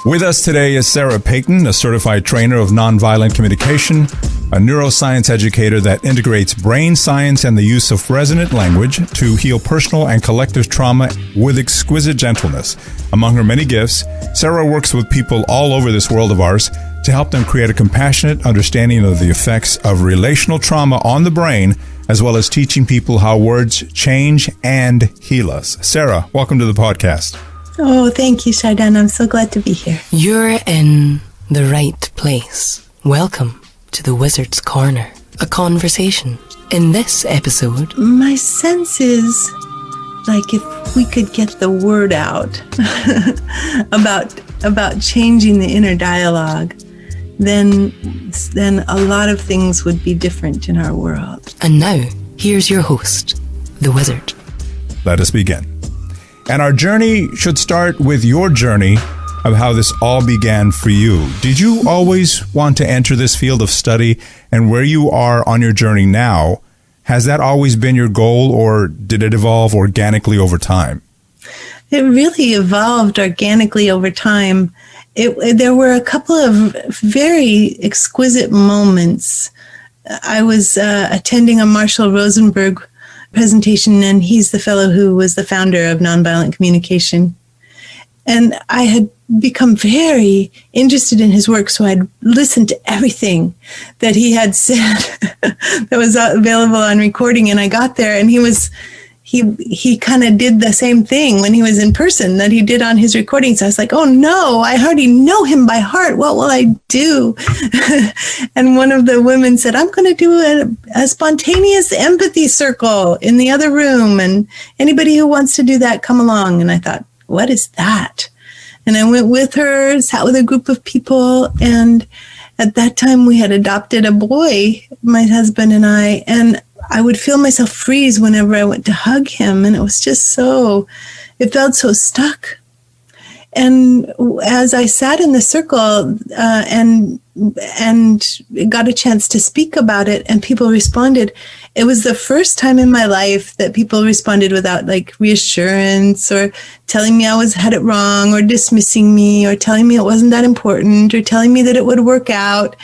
With us today is Sarah Peyton, a certified trainer of nonviolent communication, a neuroscience educator that integrates brain science and the use of resonant language to heal personal and collective trauma with exquisite gentleness. Among her many gifts, Sarah works with people all over this world of ours to help them create a compassionate understanding of the effects of relational trauma on the brain, as well as teaching people how words change and heal us. Sarah, welcome to the podcast. Oh, thank you, Shaidan. I'm so glad to be here. You're in the right place. Welcome to the Wizard's Corner, a conversation. In this episode, my sense is like if we could get the word out about changing the inner dialogue, then a lot of things would be different in our world. And now, here's your host, the Wizard. Let us begin. And our journey should start with your journey of how this all began for you. Did you always want to enter this field of study? And where you are on your journey now, has that always been your goal, or did it evolve organically over time? It really evolved organically over time. There were a couple of very exquisite moments. I was attending a Marshall Rosenberg presentation, and he's the fellow who was the founder of Nonviolent Communication. And I had become very interested in his work, so I'd listened to everything that he had said that was available on recording. And I got there, and he kind of did the same thing when he was in person that he did on his recordings. I was like, oh no, I already know him by heart. What will I do? And one of the women said, I'm going to do a spontaneous empathy circle in the other room. And anybody who wants to do that, come along. And I thought, what is that? And I went with her, sat with a group of people. And at that time we had adopted a boy, my husband and I would feel myself freeze whenever I went to hug him. And it was just it felt so stuck. And as I sat in the circle and got a chance to speak about it and people responded, it was the first time in my life that people responded without like reassurance or telling me I had it wrong or dismissing me or telling me it wasn't that important or telling me that it would work out.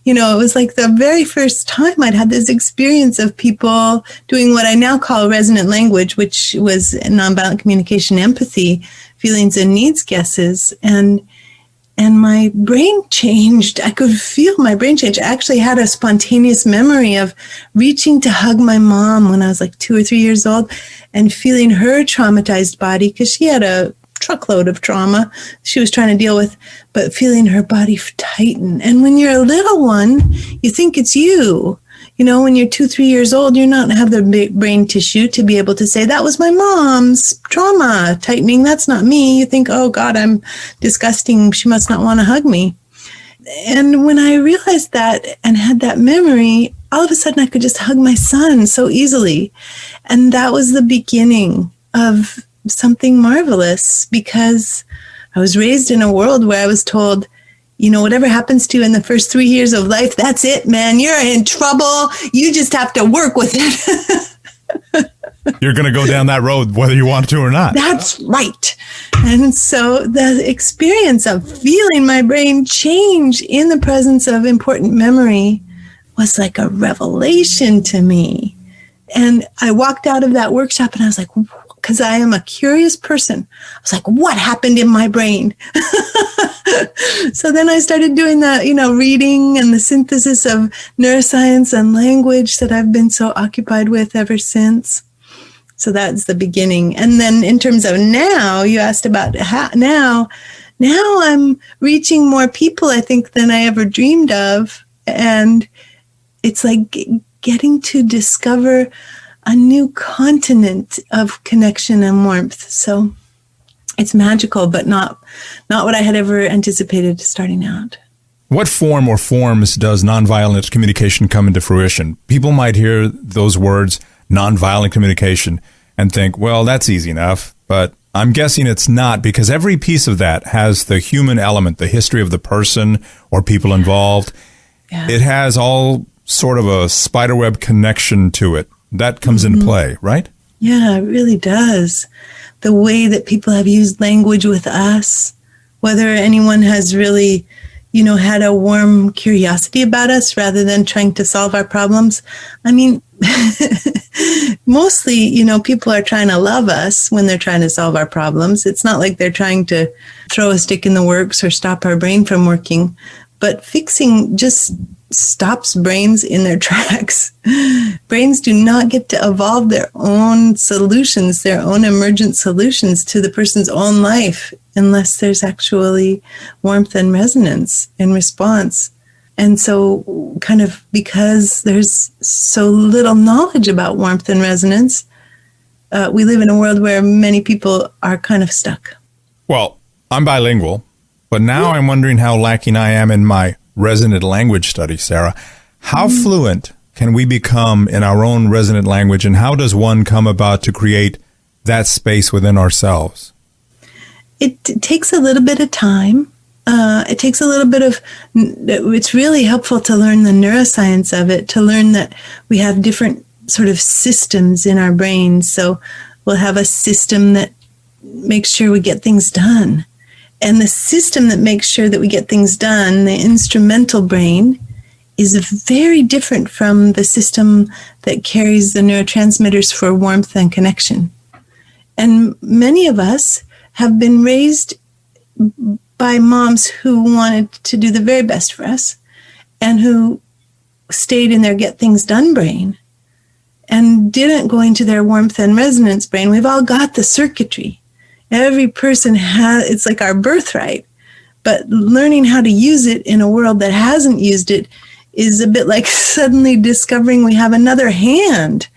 You know, it was like the very first time I'd had this experience of people doing what I now call resonant language, which was nonviolent communication, empathy, feelings and needs guesses. And my brain changed. I could feel my brain change. I actually had a spontaneous memory of reaching to hug my mom when I was like 2 or 3 years old and feeling her traumatized body, because she had a truckload of trauma she was trying to deal with, but feeling her body tighten. And when you're a little one, you think it's you. You know, when you're 2, 3 years old, you're not have the brain tissue to be able to say, that was my mom's trauma tightening. That's not me. You think, oh God, I'm disgusting. She must not want to hug me. And when I realized that and had that memory, all of a sudden I could just hug my son so easily. And that was the beginning of something marvelous, because I was raised in a world where I was told, you know, whatever happens to you in the first 3 years of life, that's it, man. You're in trouble. You just have to work with it. You're going to go down that road whether you want to or not. That's right. And so the experience of feeling my brain change in the presence of important memory was like a revelation to me. And I walked out of that workshop and I was like, because I am a curious person. I was like, what happened in my brain? So then I started doing the, reading and the synthesis of neuroscience and language that I've been so occupied with ever since. So that's the beginning. And then in terms of now, you asked about how now I'm reaching more people, I think, than I ever dreamed of. And it's like getting to discover a new continent of connection and warmth. So it's magical, but not what I had ever anticipated starting out. What form or forms does nonviolent communication come into fruition? People might hear those words, nonviolent communication, and think, well, that's easy enough. But I'm guessing it's not, because every piece of that has the human element, the history of the person or people involved. Yeah. It has all sort of a spiderweb connection to it. That comes into play, right? Yeah, it really does. The way that people have used language with us, whether anyone has really, had a warm curiosity about us rather than trying to solve our problems. I mean, mostly, people are trying to love us when they're trying to solve our problems. It's not like they're trying to throw a stick in the works or stop our brain from working. But fixing just stops brains in their tracks. Brains do not get to evolve their own solutions, their own emergent solutions to the person's own life, unless there's actually warmth and resonance in response. And so kind of because there's so little knowledge about warmth and resonance, we live in a world where many people are kind of stuck. Well, I'm bilingual, but now I'm wondering how lacking I am in my resonant language study, Sarah. How fluent can we become in our own resonant language, and how does one come about to create that space within ourselves? It takes a little bit of time. It takes a little bit of, it's really helpful to learn the neuroscience of it, to learn that we have different sort of systems in our brains. So we'll have a system that makes sure we get things done. And the system that makes sure that we get things done, the instrumental brain, is very different from the system that carries the neurotransmitters for warmth and connection. And many of us have been raised by moms who wanted to do the very best for us and who stayed in their get things done brain and didn't go into their warmth and resonance brain. We've all got the circuitry. Every person has, it's like our birthright. But learning how to use it in a world that hasn't used it is a bit like suddenly discovering we have another hand.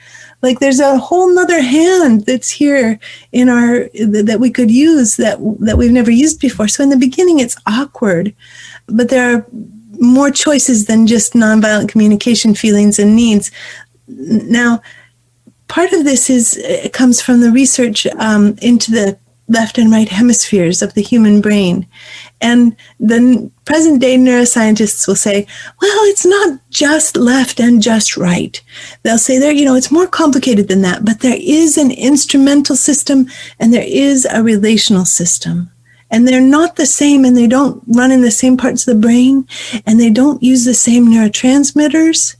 Like there's a whole nother hand that's here in our, that we could use that we've never used before. So in the beginning, it's awkward, but there are more choices than just nonviolent communication feelings and needs. Now, part of this it comes from the research into the left and right hemispheres of the human brain. And the present day neuroscientists will say, well, it's not just left and just right. They'll say it's more complicated than that, but there is an instrumental system and there is a relational system. And they're not the same, and they don't run in the same parts of the brain, and they don't use the same neurotransmitters,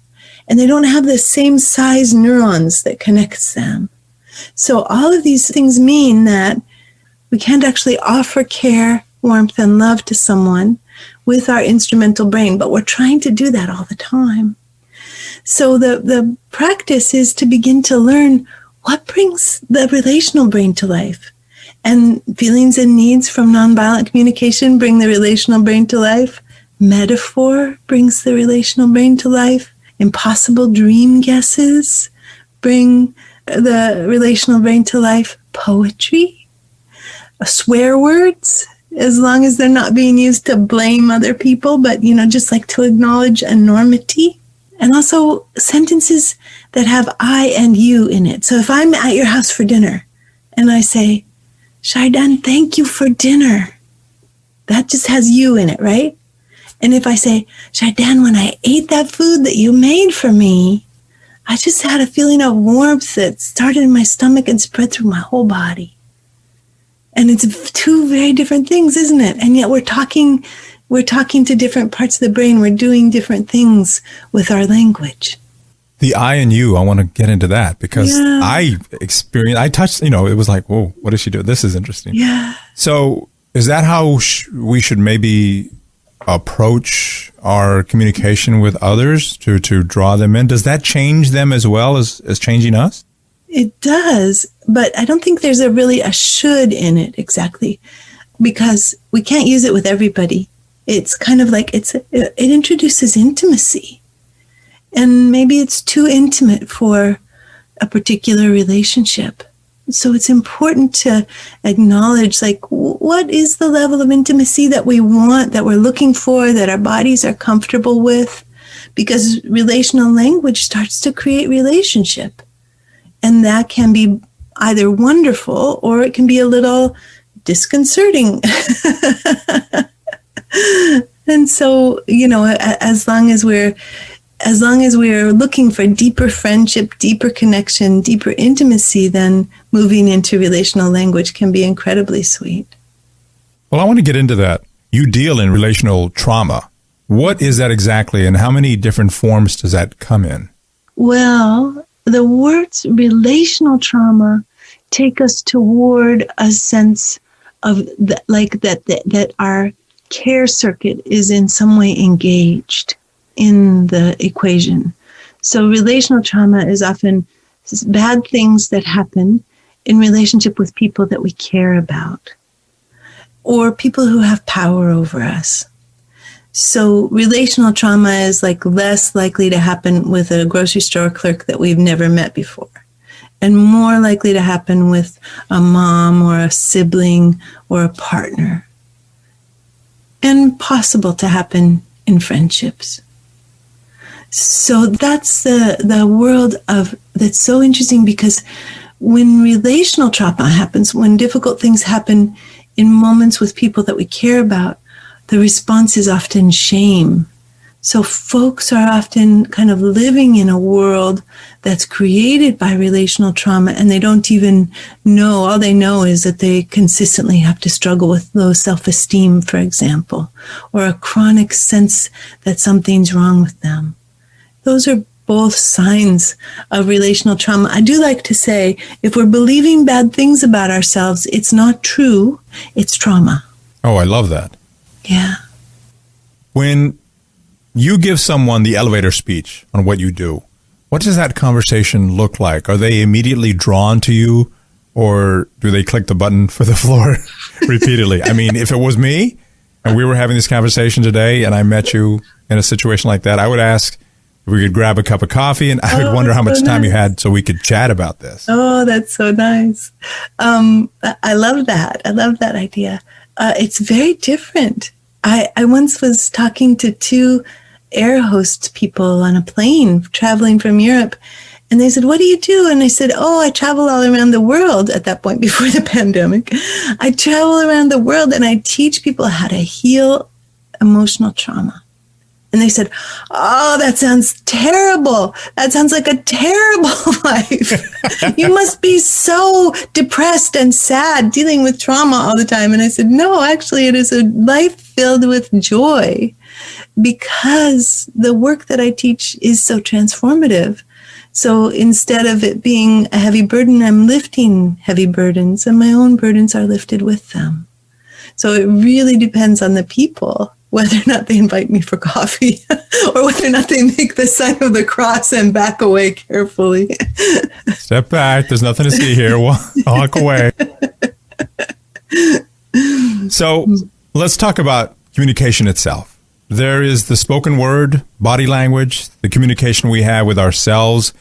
and they don't have the same size neurons that connects them. So all of these things mean that we can't actually offer care, warmth, and love to someone with our instrumental brain, but we're trying to do that all the time. So the practice is to begin to learn what brings the relational brain to life. And feelings and needs from nonviolent communication bring the relational brain to life. Metaphor brings the relational brain to life. Impossible dream guesses bring the relational brain to life. Poetry, swear words, as long as they're not being used to blame other people, but, just like to acknowledge enormity. And also sentences that have I and you in it. So if I'm at your house for dinner and I say, Shaidan, thank you for dinner, that just has you in it, right? And if I say, Shaidan, when I ate that food that you made for me, I just had a feeling of warmth that started in my stomach and spread through my whole body. And it's two very different things, isn't it? And yet we're talking to different parts of the brain. We're doing different things with our language. The I and you, I want to get into that because I touched, it was like, whoa, what does she do? This is interesting. Yeah. So is that how we should maybe approach our communication with others to draw them in? Does that change them as well as changing us? It does, but I don't think there's a should in it exactly, because we can't use it with everybody. It's kind of like it introduces intimacy, and maybe it's too intimate for a particular relationship. So it's important to acknowledge, what is the level of intimacy that we want, that we're looking for, that our bodies are comfortable with, because relational language starts to create relationship. And that can be either wonderful or it can be a little disconcerting. And so, as long as we're looking for deeper friendship, deeper connection, deeper intimacy, then moving into relational language can be incredibly sweet. Well, I want to get into that. You deal in relational trauma. What is that exactly, and how many different forms does that come in? Well, the words relational trauma take us toward a sense of that our care circuit is in some way engaged in the equation. So relational trauma is often bad things that happen in relationship with people that we care about, or people who have power over us. So relational trauma is like less likely to happen with a grocery store clerk that we've never met before, and more likely to happen with a mom or a sibling or a partner, and possible to happen in friendships. So that's the world of that's so interesting, because when relational trauma happens, when difficult things happen in moments with people that we care about, the response is often shame. So folks are often kind of living in a world that's created by relational trauma, and they don't even know. All they know is that they consistently have to struggle with low self-esteem, for example, or a chronic sense that something's wrong with them. Those are both signs of relational trauma. I do like to say, if we're believing bad things about ourselves, it's not true, it's trauma. Oh, I love that. Yeah. When you give someone the elevator speech on what you do, what does that conversation look like? Are they immediately drawn to you, or do they click the button for the floor repeatedly? I mean, if it was me and we were having this conversation today and I met you in a situation like that, I would ask if we could grab a cup of coffee, and I would wonder how much time you had so we could chat about this. Oh, that's so nice. I love that. I love that idea. It's very different. I once was talking to two air host people on a plane traveling from Europe, and they said, "What do you do?" And I said, "Oh, I travel all around the world." At that point, before the pandemic, I travel around the world and I teach people how to heal emotional trauma. And they said, "Oh, that sounds terrible. That sounds like a terrible life. You must be so depressed and sad dealing with trauma all the time." And I said, "No, actually, it is a life filled with joy, because the work that I teach is so transformative. So instead of it being a heavy burden, I'm lifting heavy burdens, and my own burdens are lifted with them." So it really depends on the people, whether or not they invite me for coffee or whether or not they make the sign of the cross and back away carefully. Step back. There's nothing to see here. Walk away. So let's talk about communication itself. There is the spoken word, body language, the communication we have with ourselves,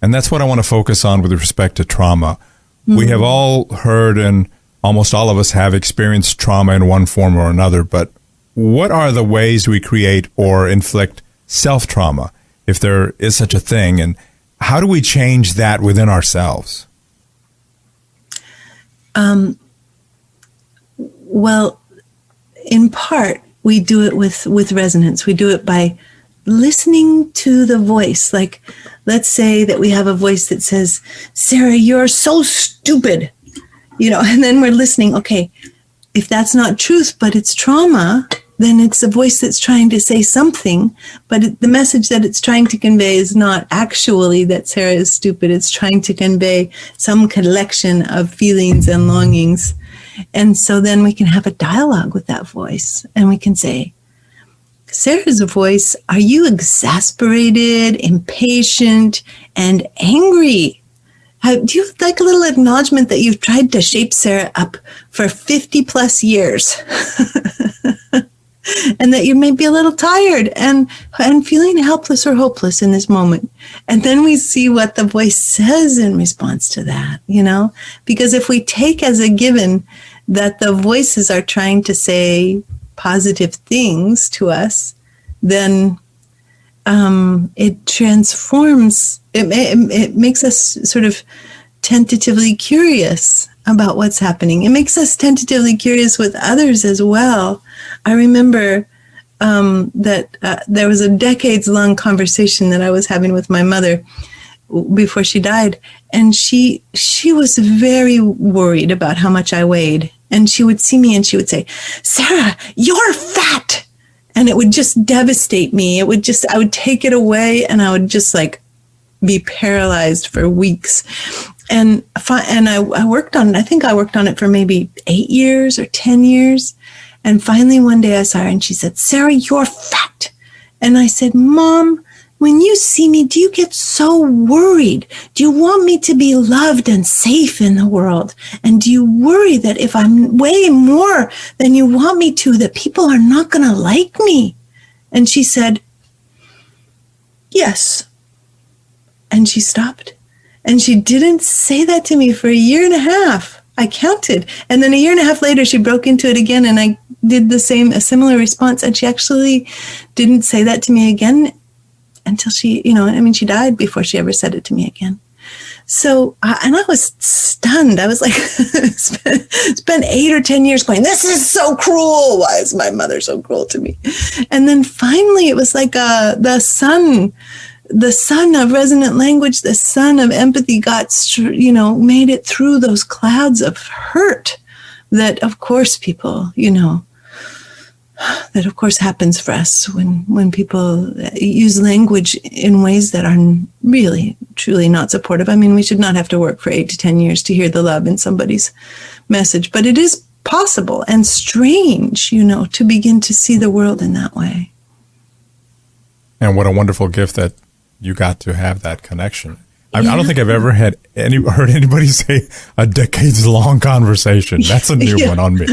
and that's what I want to focus on with respect to trauma. Mm-hmm. We have all heard, and almost all of us have experienced trauma in one form or another, but what are the ways we create or inflict self-trauma, if there is such a thing, and how do we change that within ourselves? Well, in part, we do it with resonance. We do it by listening to the voice. Like, let's say that we have a voice that says, "Sarah, you're so stupid," and then we're listening. Okay, if that's not truth, but it's trauma, then it's a voice that's trying to say something, but the message that it's trying to convey is not actually that Sarah is stupid. It's trying to convey some collection of feelings and longings. And so then we can have a dialogue with that voice, and we can say, "Sarah's voice, are you exasperated, impatient, and angry? Do you like a little acknowledgement that you've tried to shape Sarah up for 50 plus years?" And that you may be a little tired and feeling helpless or hopeless in this moment. And then we see what the voice says in response to that, because if we take as a given that the voices are trying to say positive things to us, then it transforms, it makes us sort of tentatively curious about what's happening. It makes us tentatively curious with others as well. I remember that there was a decades-long conversation that I was having with my mother before she died, and she was very worried about how much I weighed. And she would see me and she would say, Sarah, you're fat. And it would just devastate me. I would take it away and I would just like be paralyzed for weeks. And I worked on it. I think I worked on it for maybe 8 years or 10 years. And finally one day I saw her and she said, Sarah, you're fat. And I said, Mom, when you see me, do you get so worried? Do you want me to be loved and safe in the world? And do you worry that if I'm way more than you want me to, that people are not going to like me? And she said, yes. And she stopped. And she didn't say that to me for a year and a half. I counted. And then a year and a half later, she broke into it again. And I did a similar response. And she actually didn't say that to me again until she, she died before she ever said it to me again. So, and I was stunned. I was like, spent 8 or 10 years going, this is so cruel. Why is my mother so cruel to me? And then finally it was like the sun of resonant language, the sun of empathy made it through those clouds of hurt that, of course, people, that of course happens for us when people use language in ways that are really, truly not supportive. I mean, we should not have to work for 8 to 10 years to hear the love in somebody's message, but it is possible and strange, to begin to see the world in that way. And what a wonderful gift that you got to have that connection. I don't think I've ever heard anybody say a decades-long conversation. That's a new one on me.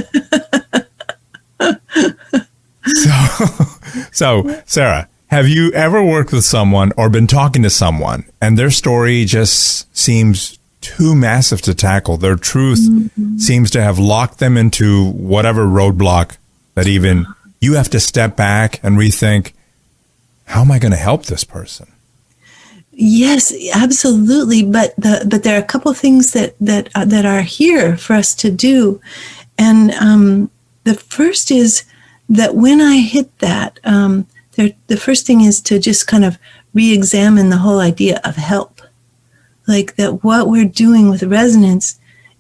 So, Sarah, have you ever worked with someone or been talking to someone and their story just seems too massive to tackle? Their truth seems to have locked them into whatever roadblock that even you have to step back and rethink, how am I going to help this person? Yes, absolutely. But there are a couple of things that are here for us to do. And the first is that when I hit that, the first thing is to just kind of re-examine the whole idea of help. Like that what we're doing with resonance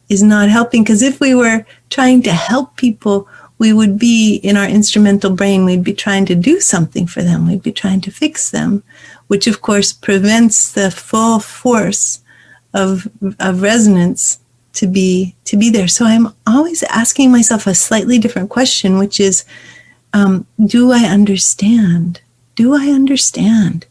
is not helping. Because if we were trying to help people, we would be in our instrumental brain, we'd be trying to do something for them. We'd be trying to fix them, which of course prevents the full force of resonance to be there. So I'm always asking myself a slightly different question, which is, do I understand? Do I understand?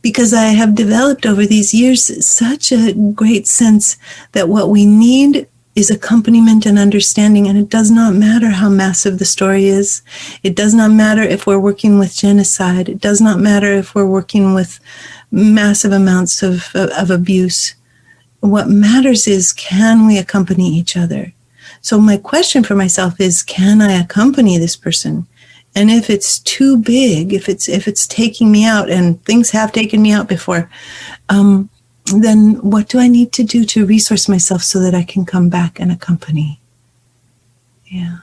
Because I have developed over these years such a great sense that what we need is accompaniment and understanding. And it does not matter how massive the story is. It does not matter if we're working with genocide. It does not matter if we're working with massive amounts of abuse. What matters is, can we accompany each other? So my question for myself is, can I accompany this person? And if it's too big, if it's taking me out, and things have taken me out before, then what do I need to do to resource myself so that I can come back and accompany? Yeah.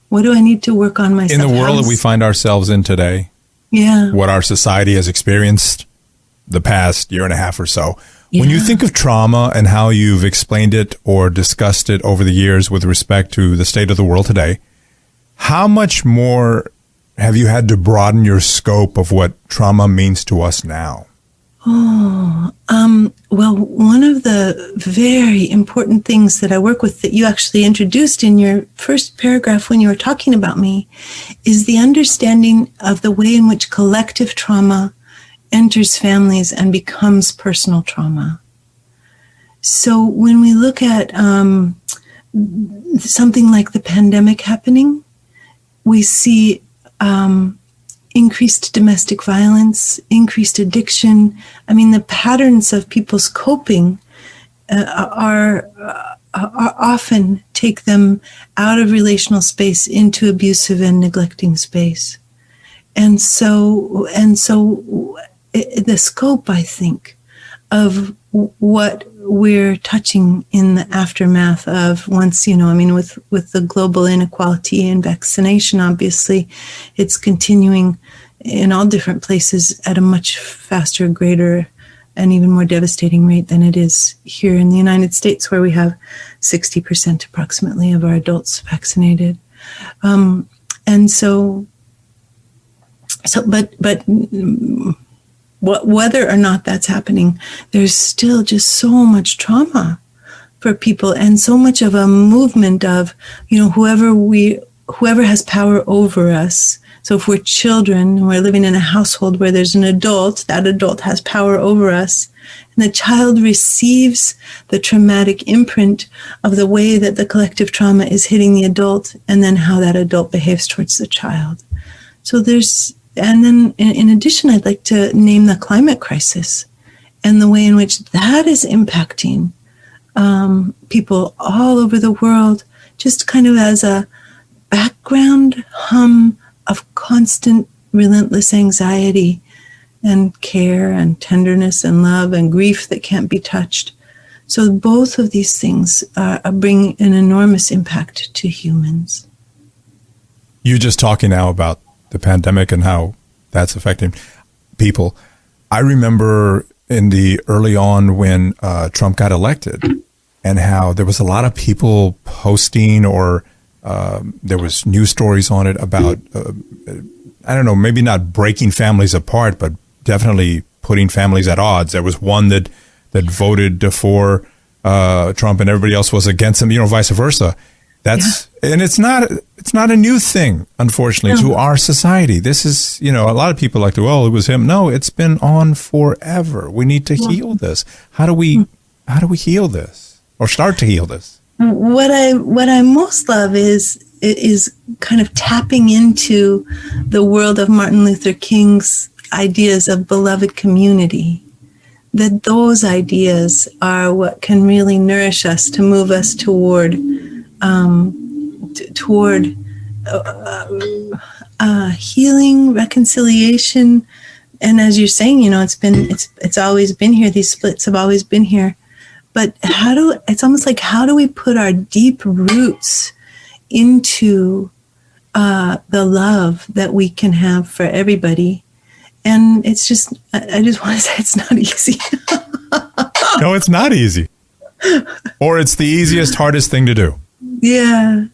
What do I need to work on myself? In the world that we find ourselves in today, what our society has experienced the past year and a half or so, when you think of trauma and how you've explained it or discussed it over the years with respect to the state of the world today, how much more have you had to broaden your scope of what trauma means to us now? Well, one of the very important things that I work with that you actually introduced in your first paragraph when you were talking about me is the understanding of the way in which collective trauma enters families and becomes personal trauma. So when we look at something like the pandemic happening, we see increased domestic violence, increased addiction. I mean, the patterns of people's coping are often take them out of relational space into abusive and neglecting space. And so the scope, I think, of what we're touching in the aftermath of once, with the global inequality and vaccination, obviously, it's continuing in all different places at a much faster, greater an even more devastating rate than it is here in the United States, where we have 60% approximately of our adults vaccinated. And so, but whether or not that's happening, there's still just so much trauma for people, and so much of a movement of, whoever has power over us. So if we're children and we're living in a household where there's an adult, that adult has power over us, and the child receives the traumatic imprint of the way that the collective trauma is hitting the adult, and then how that adult behaves towards the child. So and then in addition, I'd like to name the climate crisis and the way in which that is impacting people all over the world, just kind of as a background hum of constant, relentless anxiety and care and tenderness and love and grief that can't be touched. So both of these things bring an enormous impact to humans. You're just talking now about the pandemic and how that's affecting people. I remember in the early on when Trump got elected, and how there was a lot of people posting, or there was news stories on it about, I don't know, maybe not breaking families apart, but definitely putting families at odds. There was one that voted for Trump and everybody else was against him, vice versa. And it's not a new thing, unfortunately, to our society. This is, a lot of people like to, well, it was him. No, it's been on forever. We need to heal this. How do we heal this, or start to heal this? What I most love is kind of tapping into the world of Martin Luther King's ideas of beloved community. That those ideas are what can really nourish us to move us toward healing, reconciliation, and as you're saying, it's always been here. These splits have always been here, but it's almost like, how do we put our deep roots into the love that we can have for everybody? And it's just, I just want to say, it's not easy. No, it's not easy. Or it's the easiest, hardest thing to do. Yeah.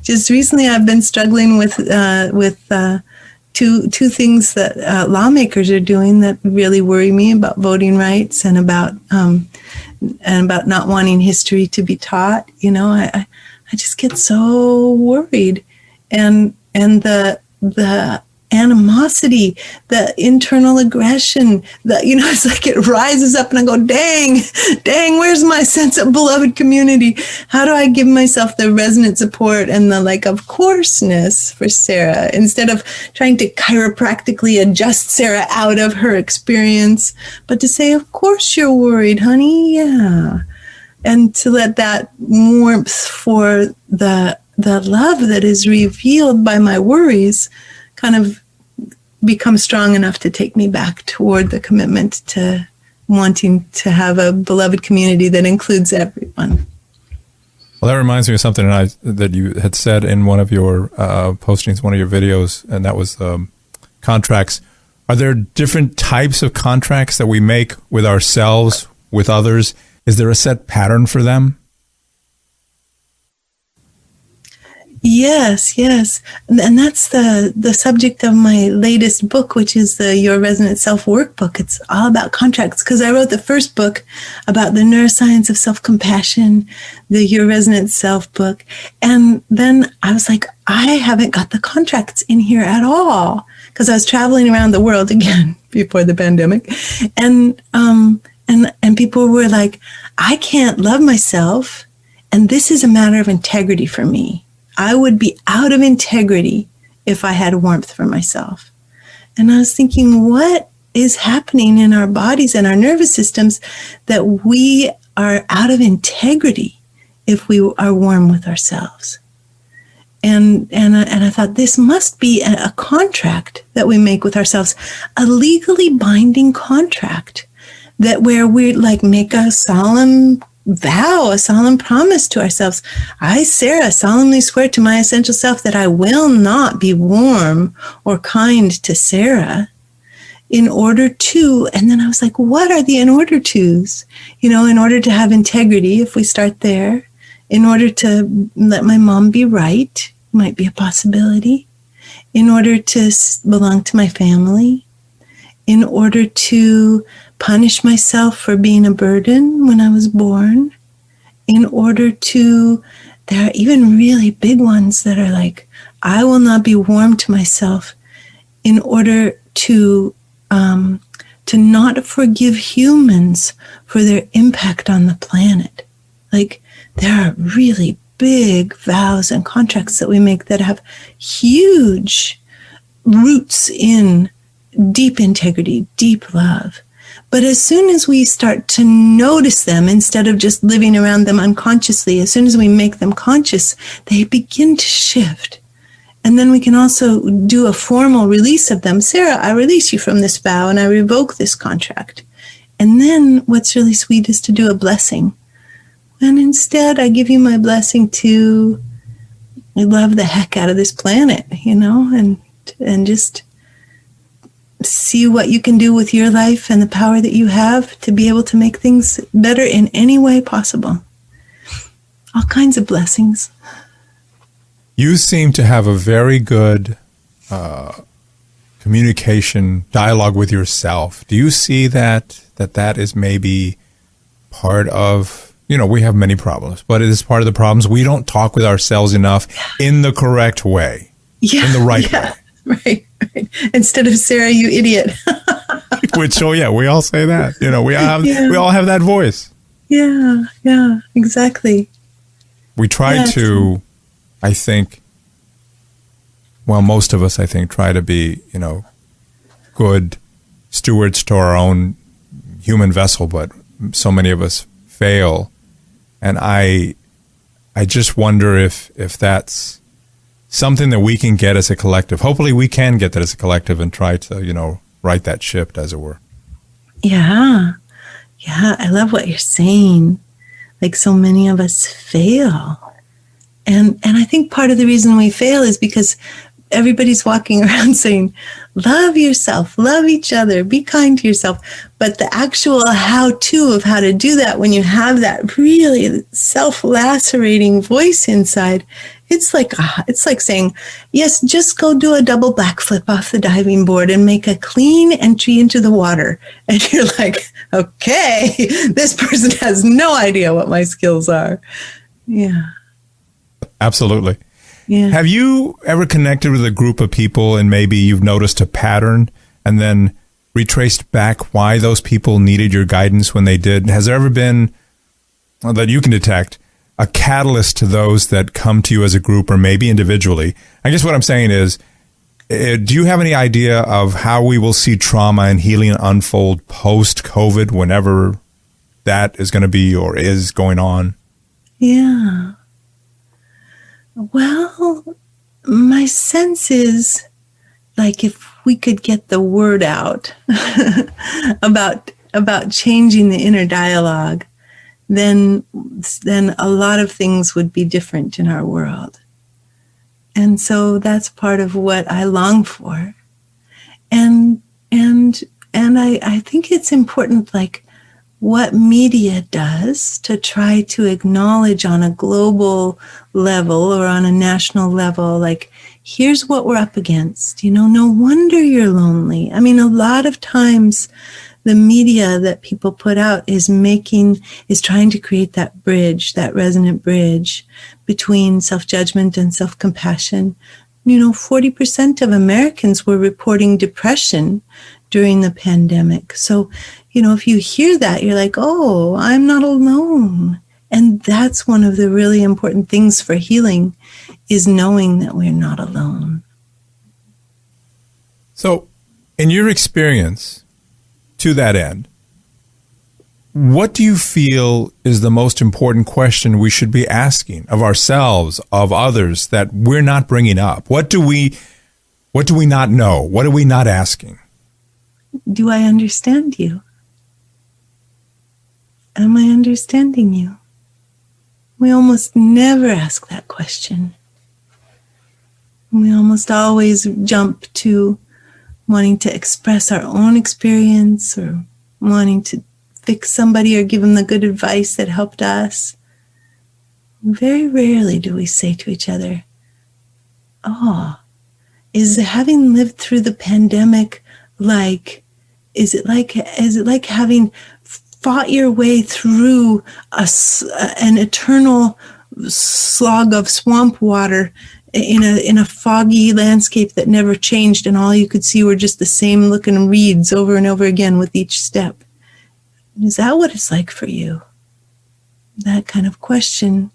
Just recently, I've been struggling with two things that lawmakers are doing that really worry me about voting rights and about not wanting history to be taught. I just get so worried, and the animosity, the internal aggression, it's like it rises up and I go, dang, where's my sense of beloved community? How do I give myself the resonant support and the of courseness for Sarah, instead of trying to chiropractically adjust Sarah out of her experience, but to say, of course you're worried, honey, yeah. And to let that warmth for the love that is revealed by my worries kind of become strong enough to take me back toward the commitment to wanting to have a beloved community that includes everyone. Well, that reminds me of something that you had said in one of your postings, one of your videos, and that was contracts. Are there different types of contracts that we make with ourselves, with others? Is there a set pattern for them? Yes. And that's the subject of my latest book, which is the Your Resonant Self Workbook. It's all about contracts, because I wrote the first book about the neuroscience of self-compassion, the Your Resonant Self book. And then I was like, I haven't got the contracts in here at all, because I was traveling around the world again before the pandemic. And people were like, I can't love myself, and this is a matter of integrity for me. I would be out of integrity if I had warmth for myself. And I was thinking, what is happening in our bodies and our nervous systems that we are out of integrity if we are warm with ourselves? And I thought, this must be a contract that we make with ourselves, a legally binding contract, that where we make a solemn vow, a solemn promise to ourselves. I, Sarah, solemnly swear to my essential self that I will not be warm or kind to Sarah in order to, and then I was like, what are the in order tos? In order to have integrity, if we start there, in order to let my mom be right, might be a possibility, in order to belong to my family, in order to punish myself for being a burden when I was born, in order to, there are even really big ones that are like, I will not be warm to myself in order to not forgive humans for their impact on the planet. Like, there are really big vows and contracts that we make that have huge roots in deep integrity, deep love. But as soon as we start to notice them, instead of just living around them unconsciously, as soon as we make them conscious, they begin to shift. And then we can also do a formal release of them. Sarah, I release you from this vow and I revoke this contract. And then what's really sweet is to do a blessing. And instead, I give you my blessing to love the heck out of this planet, and just see what you can do with your life and the power that you have to be able to make things better in any way possible. All kinds of blessings. You seem to have a very good communication dialogue with yourself. Do you see that is maybe part of, we have many problems, but it is part of the problems. We don't talk with ourselves enough in the correct way, in the right way. Right. Instead of Sarah, you idiot. Which, we all say that. We all have that voice. Yeah, exactly. We try to, I think, most of us, I think, try to be, good stewards to our own human vessel, but so many of us fail. And I just wonder if that's something that we can get as a collective. Hopefully we can get that as a collective and try to, right that ship, as it were. Yeah, I love what you're saying. Like, so many of us fail. And I think part of the reason we fail is because everybody's walking around saying, love yourself, love each other, be kind to yourself. But the actual how-to of how to do that, when you have that really self-lacerating voice inside, it's like saying, yes, just go do a double backflip off the diving board and make a clean entry into the water. And you're like, okay, this person has no idea what my skills are. Yeah. Absolutely. Yeah. Have you ever connected with a group of people and maybe you've noticed a pattern and then retraced back why those people needed your guidance when they did? Has there ever been, that you can detect, a catalyst to those that come to you as a group or maybe individually? I guess what I'm saying is, do you have any idea of how we will see trauma and healing unfold post-COVID, whenever that is going to be or is going on? Yeah. Well, my sense is, like, if we could get the word out about changing the inner dialogue, then a lot of things would be different in our world. And so that's part of what I long for. And I think it's important, like, what media does to try to acknowledge on a global level or on a national level, like, here's what we're up against. No wonder you're lonely. I mean, a lot of times the media that people put out is trying to create that bridge, that resonant bridge between self-judgment and self-compassion. 40% of Americans were reporting depression during the pandemic. So, if you hear that, you're like, oh, I'm not alone. And that's one of the really important things for healing, is knowing that we're not alone. So, in your experience, to that end, what do you feel is the most important question we should be asking of ourselves, of others, that we're not bringing up? What do we not know? What are we not asking? Do I understand you? Am I understanding you? We almost never ask that question. We almost always jump to, wanting to express our own experience or wanting to fix somebody or give them the good advice that helped us. Very rarely do we say to each other, "Oh, is having lived through the pandemic is it like having fought your way through an eternal slog of swamp water in a foggy landscape that never changed, and all you could see were just the same looking reeds over and over again with each step? Is that what it's like for you?" That kind of question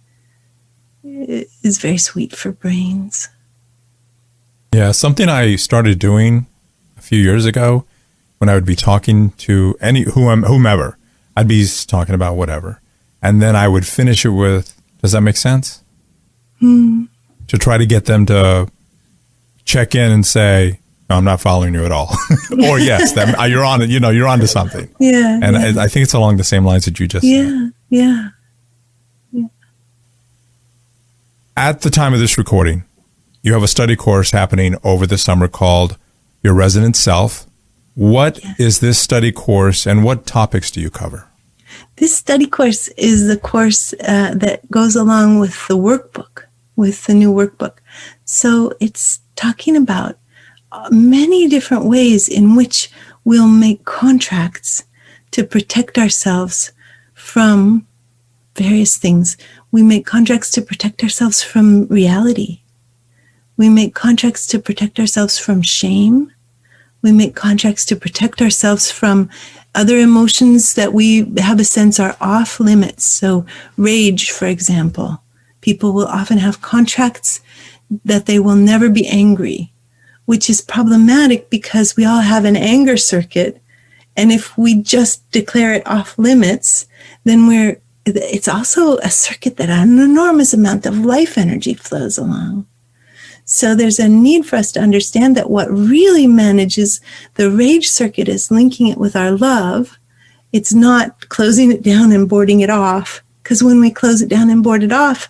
is very sweet for brains. Yeah, something I started doing a few years ago when I would be talking to whomever, I'd be talking about whatever, and then I would finish it with, "Does that make sense?" To try to get them to check in and say, "No, I'm not following you at all," or "Yes, you're on it. You're onto something." Yeah, and I think it's along the same lines that you just said. Yeah. At the time of this recording, you have a study course happening over the summer called Your Resonant Self. What is this study course, and what topics do you cover? This study course is the course that goes along with the workbook, with the new workbook. So it's talking about many different ways in which we'll make contracts to protect ourselves from various things. We make contracts to protect ourselves from reality. We make contracts to protect ourselves from shame. We make contracts to protect ourselves from other emotions that we have a sense are off limits. So rage, for example. People will often have contracts that they will never be angry, which is problematic because we all have an anger circuit. And if we just declare it off limits, then it's also a circuit that an enormous amount of life energy flows along. So there's a need for us to understand that what really manages the rage circuit is linking it with our love. It's not closing it down and boarding it off, because when we close it down and board it off,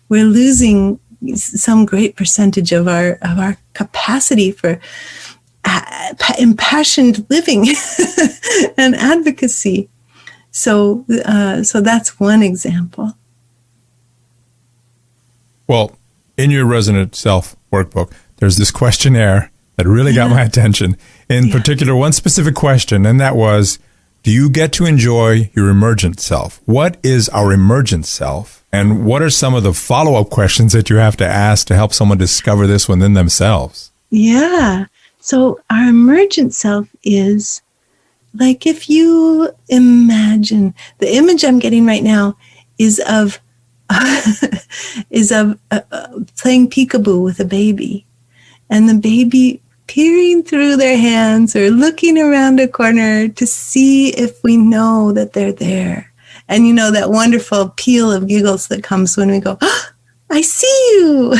we're losing some great percentage of our capacity for impassioned living and advocacy. So that's one example. Well, in your Resonant Self Workbook, there's this questionnaire that really got my attention. In particular, one specific question, and that was, do you get to enjoy your emergent self? What is our emergent self? And what are some of the follow-up questions that you have to ask to help someone discover this within themselves? Yeah. So our emergent self is like, if you imagine, the image I'm getting right now is of playing peekaboo with a baby, and the baby peering through their hands or looking around a corner to see if we know that they're there. And that wonderful peal of giggles that comes when we go, "Oh, I see you,"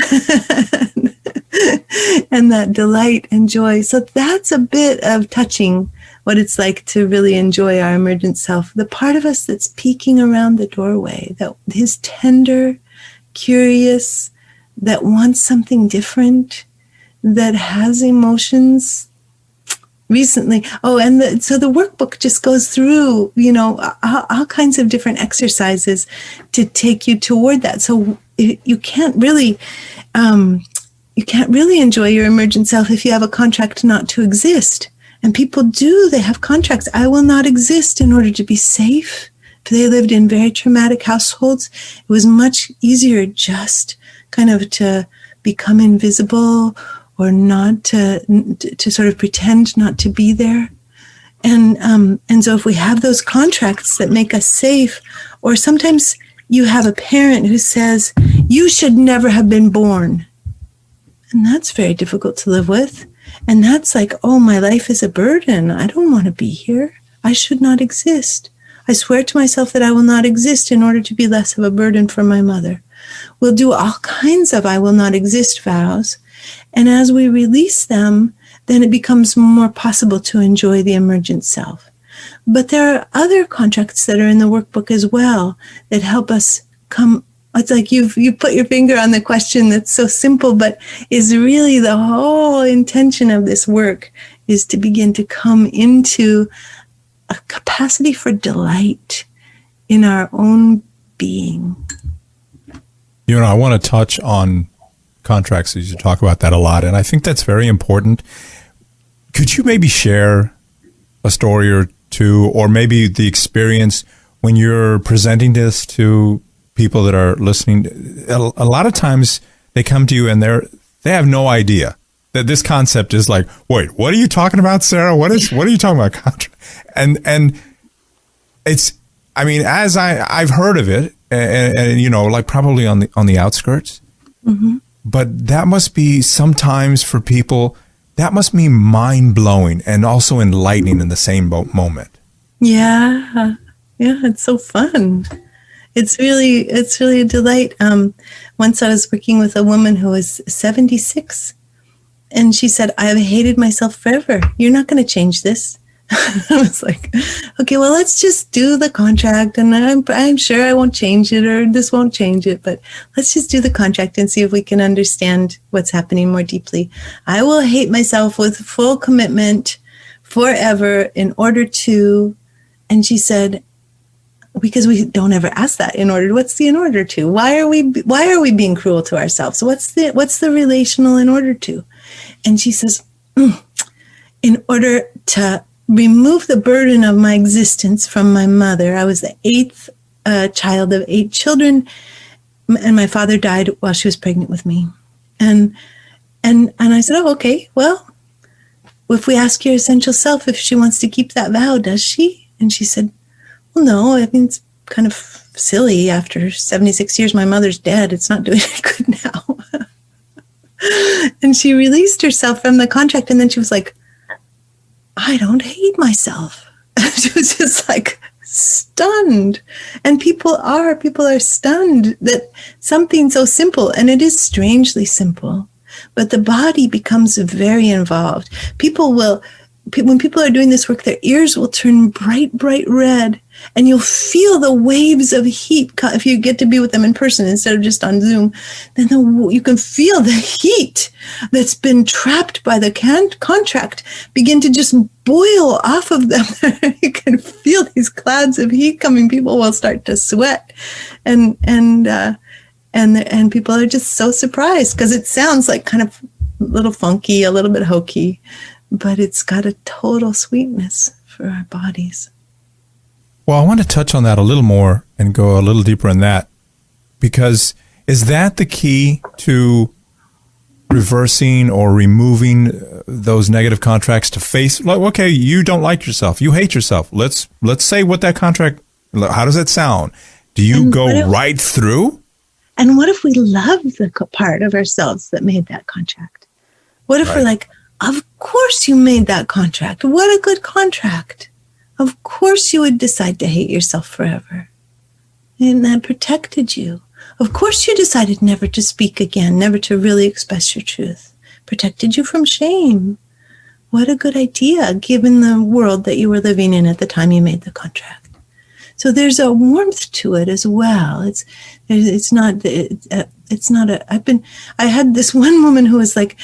and that delight and joy. So that's a bit of touching what it's like to really enjoy our emergent self. The part of us that's peeking around the doorway, that is tender, curious, that wants something different, that has emotions. Recently, so the workbook just goes through, all kinds of different exercises to take you toward that. So you can't really enjoy your emergent self if you have a contract not to exist. And people do, they have contracts. I will not exist in order to be safe. If they lived in very traumatic households, it was much easier just kind of to become invisible or not to sort of pretend not to be there. And so if we have those contracts that make us safe, or sometimes you have a parent who says, "You should never have been born." And that's very difficult to live with. And that's like, "Oh, my life is a burden. I don't want to be here. I should not exist. I swear to myself that I will not exist in order to be less of a burden for my mother." We'll do all kinds of "I will not exist" vows. And as we release them, then it becomes more possible to enjoy the emergent self. But there are other contracts that are in the workbook as well that help us come. It's like you put your finger on the question that's so simple, but is really the whole intention of this work, is to begin to come into a capacity for delight in our own being. You know, I want to touch on contracts, as you talk about that a lot, and I think that's very important. Could you maybe share a story or two, or maybe the experience when you're presenting this to people that are listening? A lot of times they come to you and they have no idea that this concept is like, wait, what are you talking about, Sarah? What are you talking about? Contract? And it's, I mean, as I've heard of it, and you know, like probably on the outskirts, mm-hmm. But that must be sometimes for people, that must be mind blowing and also enlightening in the same moment. Yeah, it's so fun. It's really a delight. Once I was working with a woman who was 76, and she said, "I've hated myself forever. You're not going to change this." I was like, "Okay, well, let's just do the contract, and I'm sure I won't change it, or this won't change it, but let's just do the contract and see if we can understand what's happening more deeply. I will hate myself with full commitment forever in order to," and she said, because we don't ever ask that, in order to, what's the in order to? Why are we being cruel to ourselves? What's the relational in order to? And she says, in order to remove the burden of my existence from my mother. I was the eighth child of 8 children, and my father died while she was pregnant with me. And I said, "Oh, okay, well, if we ask your essential self if she wants to keep that vow, does she?" And she said, "Well, no, I mean, it's kind of silly. After 76 years, my mother's dead. It's not doing any good now." And she released herself from the contract, and then she was like, "I don't hate myself." She was just like stunned. And people are stunned that something so simple, and it is strangely simple, but the body becomes very involved. When people are doing this work, their ears will turn bright, bright red, and you'll feel the waves of heat. If you get to be with them in person instead of just on Zoom, then you can feel the heat that's been trapped by the contract begin to just boil off of them. You can feel these clouds of heat coming. People will start to sweat, and people are just so surprised because it sounds like kind of a little funky, a little bit hokey, but it's got a total sweetness for our bodies. Well, I want to touch on that a little more and go a little deeper in that, because is that the key to reversing or removing those negative contracts, to face, like, okay, you don't like yourself, you hate yourself. Let's say what that contract, how does it sound? Do you go right through? And what if we love the part of ourselves that made that contract? What if we're like, "Of course you made that contract. What a good contract. Of course you would decide to hate yourself forever. And that protected you. Of course you decided never to speak again, never to really express your truth. Protected you from shame. What a good idea, given the world that you were living in at the time you made the contract." So there's a warmth to it as well. I had this one woman who was like,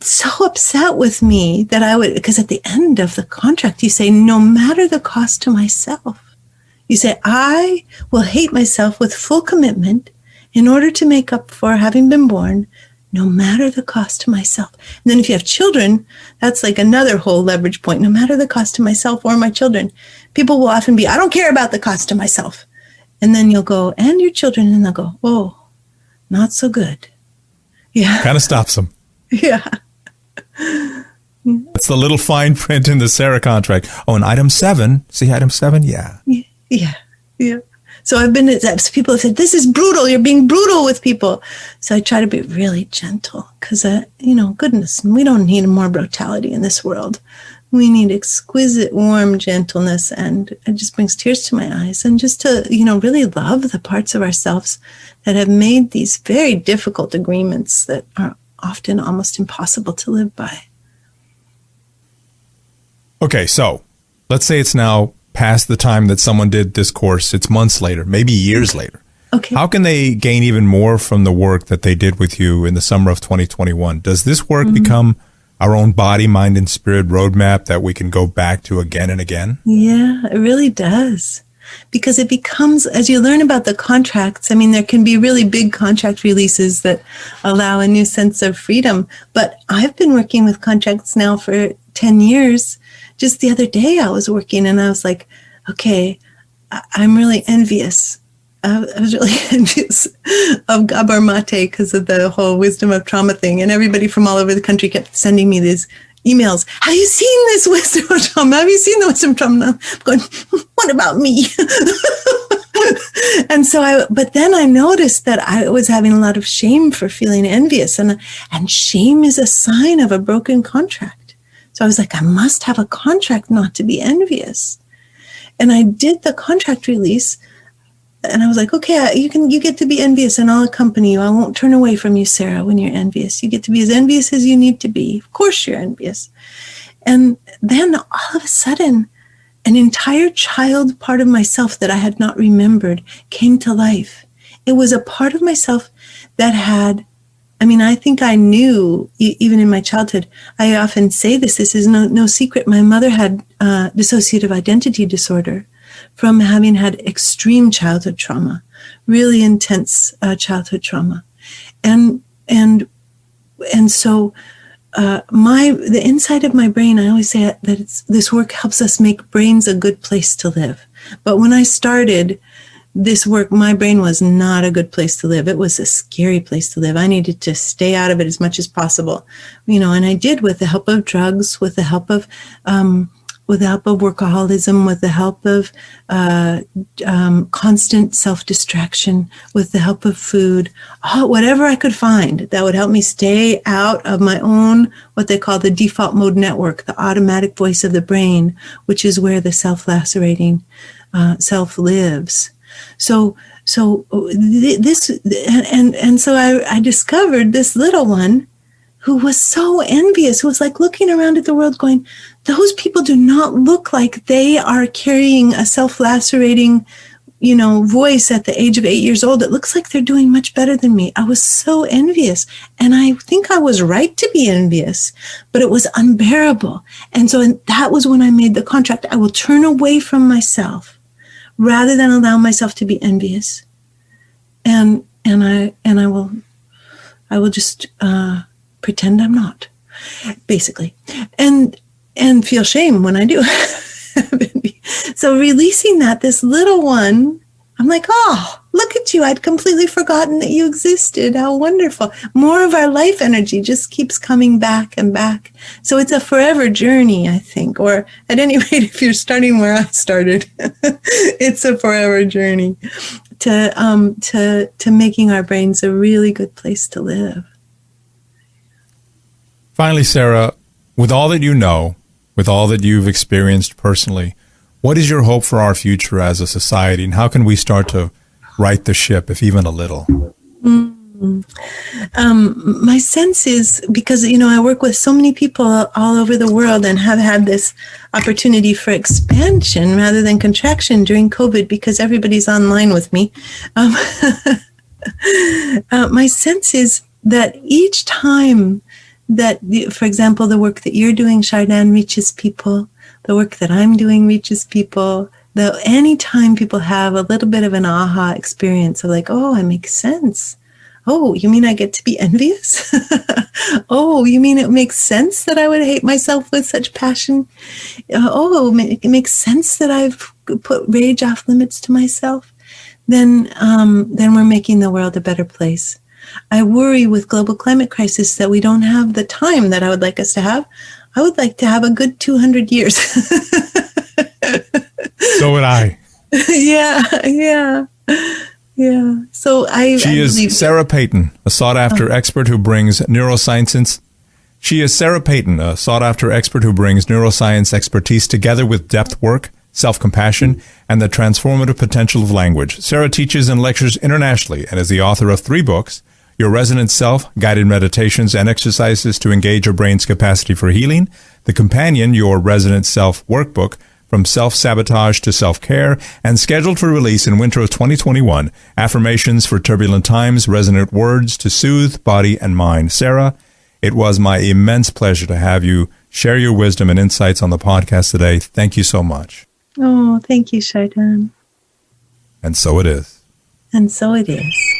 so upset with me that because at the end of the contract, you say, "No matter the cost to myself," you say, "I will hate myself with full commitment in order to make up for having been born, no matter the cost to myself." And then if you have children, that's like another whole leverage point. No matter the cost to myself or my children. People will often be, "I don't care about the cost to myself." And then you'll go, "And your children," and they'll go, "Oh, not so good." Yeah. Kind of stops them. Yeah. It's the little fine print in the Sarah contract. Oh, and item 7. See item 7? Yeah. Yeah. So people have said, "This is brutal. You're being brutal with people." So I try to be really gentle because, goodness, we don't need more brutality in this world. We need exquisite, warm gentleness, and it just brings tears to my eyes. And just to, really love the parts of ourselves that have made these very difficult agreements that are often almost impossible to live by. Okay, so let's say it's now past the time that someone did this course. It's months later, maybe years later. Okay. How can they gain even more from the work that they did with you in the summer of 2021? Does this work become our own body, mind, and spirit roadmap that we can go back to again and again? Yeah, it really does. Because it becomes, as you learn about the contracts, I mean, there can be really big contract releases that allow a new sense of freedom. But I've been working with contracts now for 10 years. Just the other day I was working and I was like, okay, I'm really envious. I was really envious of Gabor Mate because of the whole wisdom of trauma thing. And everybody from all over the country kept sending me these emails. Have you seen this wisdom of trauma? Have you seen the wisdom of trauma? I'm going, what about me? And so but then I noticed that I was having a lot of shame for feeling envious. And shame is a sign of a broken contract. So I was like, I must have a contract not to be envious. And I did the contract release. And I was like, okay, you get to be envious and I'll accompany you. I won't turn away from you, Sarah, when you're envious. You get to be as envious as you need to be. Of course you're envious. And then all of a sudden, an entire child part of myself that I had not remembered came to life. It was a part of myself that had, I think I knew, even in my childhood, I often say this is no secret. My mother had dissociative identity disorder from having had extreme childhood trauma, really intense childhood trauma. And so the inside of my brain, I always say that this work helps us make brains a good place to live. But when I started this work, my brain was not a good place to live. It was a scary place to live. I needed to stay out of it as much as possible, and I did, with the help of drugs, with the help of workaholism, with the help of constant self-distraction, with the help of food, whatever I could find that would help me stay out of my own, what they call the default mode network, the automatic voice of the brain, which is where the self-lacerating self lives. So this, and so I discovered this little one who was so envious, who was like looking around at the world going, those people do not look like they are carrying a self-lacerating, voice at the age of 8 years old. It looks like they're doing much better than me. I was so envious. And I think I was right to be envious, but it was unbearable. And so that was when I made the contract. I will turn away from myself rather than allow myself to be envious. And I will just pretend I'm not, basically, and feel shame when I do. So releasing this little one, I'm like, oh, look at you. I'd completely forgotten that you existed. How wonderful. More of our life energy just keeps coming back and back. So it's a forever journey, I think, or at any rate, if you're starting where I started, it's a forever journey to making our brains a really good place to live. Finally, Sarah, with all that you know, with all that you've experienced personally, what is your hope for our future as a society, and how can we start to right the ship, if even a little? My sense is, because, I work with so many people all over the world and have had this opportunity for expansion rather than contraction during COVID because everybody's online with me. My sense is that each time that, for example, the work that you're doing, Chardin, reaches people, the work that I'm doing reaches people, anytime people have a little bit of an aha experience of like, oh, I make sense. Oh, you mean I get to be envious? Oh, you mean it makes sense that I would hate myself with such passion? Oh, it makes sense that I've put rage off limits to myself? Then we're making the world a better place. I worry with global climate crisis that we don't have the time that I would like us to have. I would like to have a good 200 years. So would I. Yeah. So She is Sarah Peyton, a sought-after expert who brings neuroscience. She is Sarah Peyton, a sought-after expert who brings neuroscience expertise together with depth work, self-compassion, and the transformative potential of language. Sarah teaches and lectures internationally and is the author of 3 books: Your Resonant Self, Guided Meditations and Exercises to Engage Your Brain's Capacity for Healing; the companion, Your Resonant Self Workbook, From Self-Sabotage to Self-Care, and scheduled for release in winter of 2021, Affirmations for Turbulent Times, Resonant Words to Soothe Body and Mind. Sarah, It was my immense pleasure to have you share your wisdom and insights on the podcast today. Thank you so much. Oh, thank you, Shaitan. And so it is. And so it is.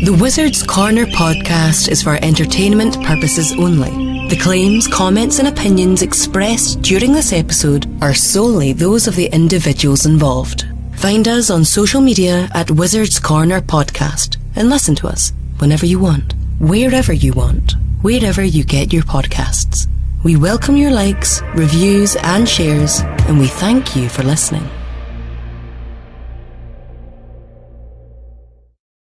The Wizard's Corner podcast is for entertainment purposes only. The claims, comments and opinions expressed during this episode are solely those of the individuals involved. Find us on social media at Wizard's Corner Podcast and listen to us whenever you want, wherever you want, wherever you get your podcasts. We welcome your likes, reviews and shares, and we thank you for listening.